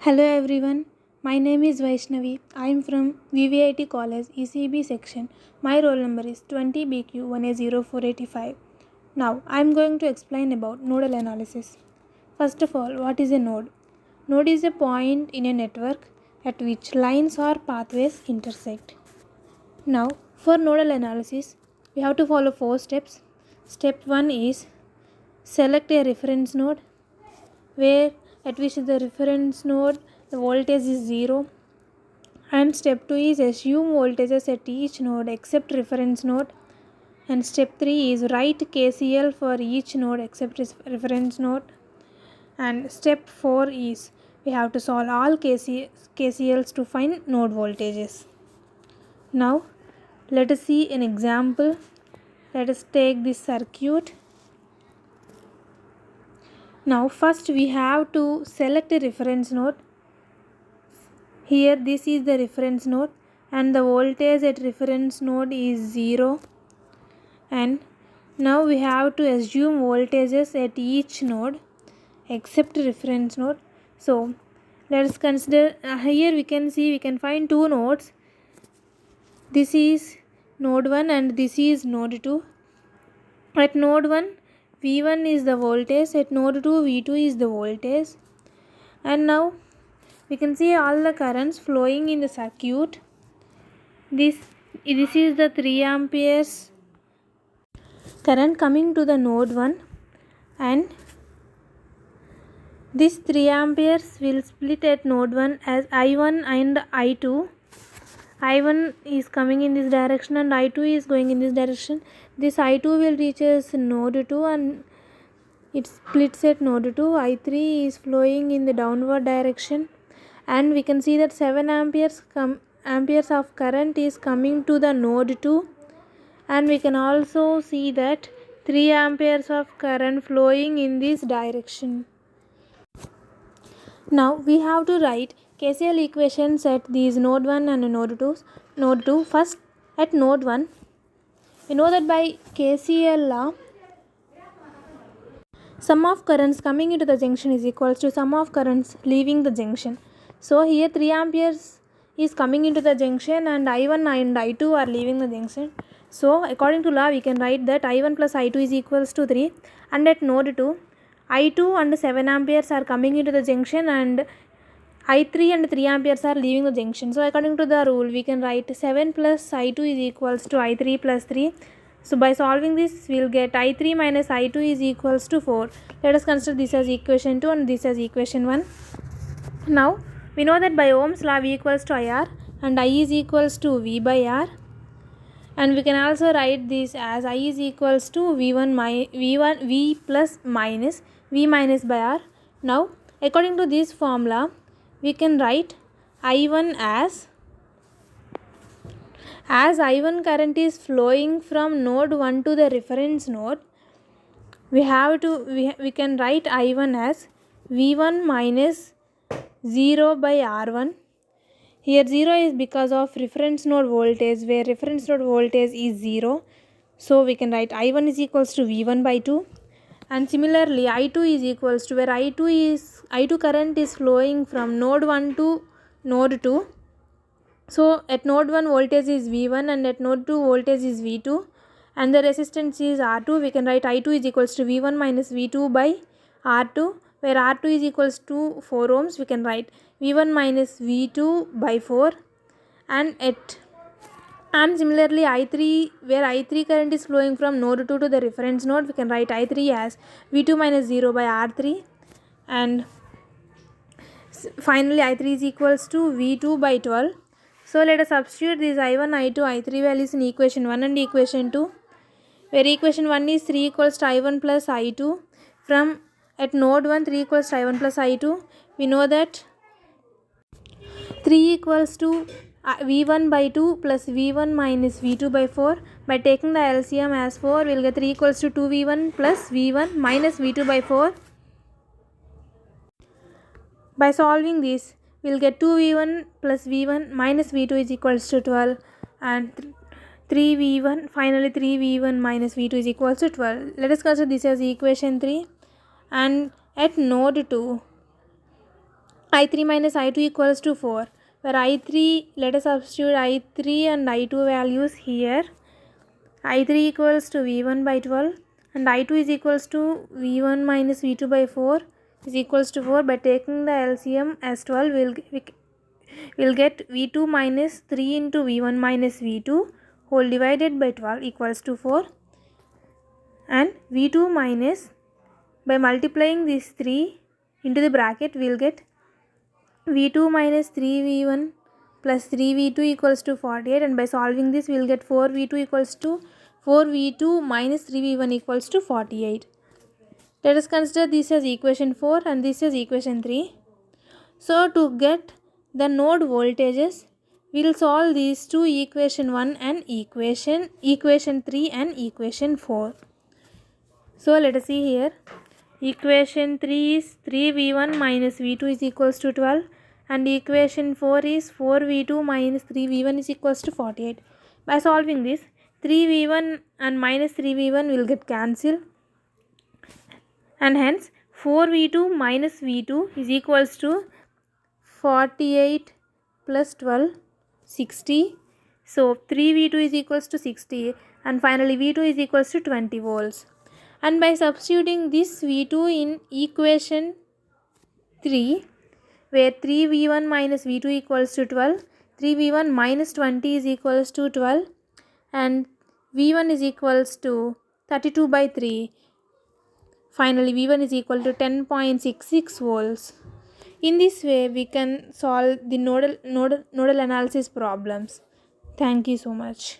Hello everyone, my name is Vaishnavi. I am from VVIT College ECB section. My roll number is 20BQ1A0485. Now I am going to explain about nodal analysis. First of all, what is a node? Node is a point in a network at which lines or pathways intersect. Now for nodal analysis, we have to follow 4 steps. Step 1 is select a reference node where at which the reference node the voltage is 0, and step 2 is assume voltages at each node except reference node, and step 3 is write KCL for each node except reference node, and step 4 is we have to solve all KCLs to find node voltages. Now let us see an example. Let us take this circuit. Now first we have to select a reference node. Here this is the reference node and the voltage at reference node is 0, and now we have to assume voltages at each node except reference node. So let us consider here we can find two nodes. This is node 1 and this is node 2. At node 1 V1 is the voltage, at node 2 V2 is the voltage, and now we can see all the currents flowing in the circuit. This is the 3 amperes current coming to the node 1, and this 3 amperes will split at node 1 as I1 and I2. I1 is coming in this direction and I2 is going in this direction. This I2 will reaches node 2 and it splits at node 2. I3 is flowing in the downward direction, and we can see that 7 amperes of current is coming to the node 2, and we can also see that 3 amperes of current flowing in this direction. Now we have to write KCL equations at these node 1 and node 2. First, at node 1, we know that by KCL law, sum of currents coming into the junction is equals to sum of currents leaving the junction. So here 3 amperes is coming into the junction and I1 and I2 are leaving the junction. So according to law we can write that I1 plus I2 is equals to 3, and at node 2 I2 and 7 amperes are coming into the junction and I3 and 3 amperes are leaving the junction. So according to the rule we can write 7 plus I2 is equals to I3 plus 3. So by solving this we will get I3 minus I2 is equals to 4. Let us consider this as equation 2 and this as equation 1. Now we know that by Ohm's law V equals to IR and I is equals to V by R, and we can also write this as I is equals to V plus minus V minus by R. Now according to this formula we can write I1 as I1 current is flowing from node 1 to the reference node, we can write I1 as V1 minus 0 by R1. Here 0 is because of reference node voltage, where reference node voltage is 0. So we can write I1 is equals to V1 by 2. And similarly I2 is equals to, where I2 current is flowing from node 1 to node 2. So at node 1 voltage is V1 and at node 2 voltage is V2, and the resistance is R2. We can write I2 is equals to V1 minus V2 by R2, where R2 is equals to 4 ohms. We can write V1 minus V2 by 4, and similarly I3, where I3 current is flowing from node 2 to the reference node, we can write I3 as V2 minus 0 by R3, and finally I3 is equals to V2 by 12. So let us substitute these I1, I2, I3 values in equation 1 and equation 2, where equation 1 is 3 equals to I1 plus I2. From at node 1 3 equals to I1 plus I2, we know that 3 equals to V1 by 2 plus V1 minus V2 by 4. By taking the LCM as 4, we will get 3 equals to 2V1 plus V1 minus V2 by 4. By solving this, we will get 2V1 plus V1 minus V2 is equals to 12, and 3V1, finally 3V1 minus V2 is equals to 12. Let us consider this as equation 3, and at node 2 I3 minus I2 equals to 4, where I3, let us substitute I3 and I2 values here. I3 equals to V1 by 12 and I2 is equals to V1 minus V2 by 4 is equals to 4. By taking the LCM as 12, we'll get V2 minus 3 into V1 minus V2 whole divided by 12 equals to 4, and V2 minus, by multiplying these 3 into the bracket, we'll get V2 minus 3V1 plus 3V2 equals to 48, and by solving this we'll get 4V2 equals to 4V2 minus 3V1 equals to 48. Let us consider this as equation 4 and this as equation 3. So to get the node voltages, we'll solve these two, equation 1 and equation 3 and equation 4. So let us see here. Equation 3 is 3V1 minus V2 is equals to 12 and equation 4 is 4V2 minus 3V1 is equals to 48. By solving this, 3V1 and minus 3V1 will get cancelled, and hence 4V2 minus V2 is equals to 48 plus 12, 60. So 3V2 is equals to 60 and finally V2 is equals to 20 volts. And by substituting this V2 in equation 3, where 3V1 minus V2 equals to 12, 3V1 minus 20 is equals to 12 and V1 is equals to 32 by 3. Finally, V1 is equal to 10.66 volts. In this way, we can solve the nodal analysis problems. Thank you so much.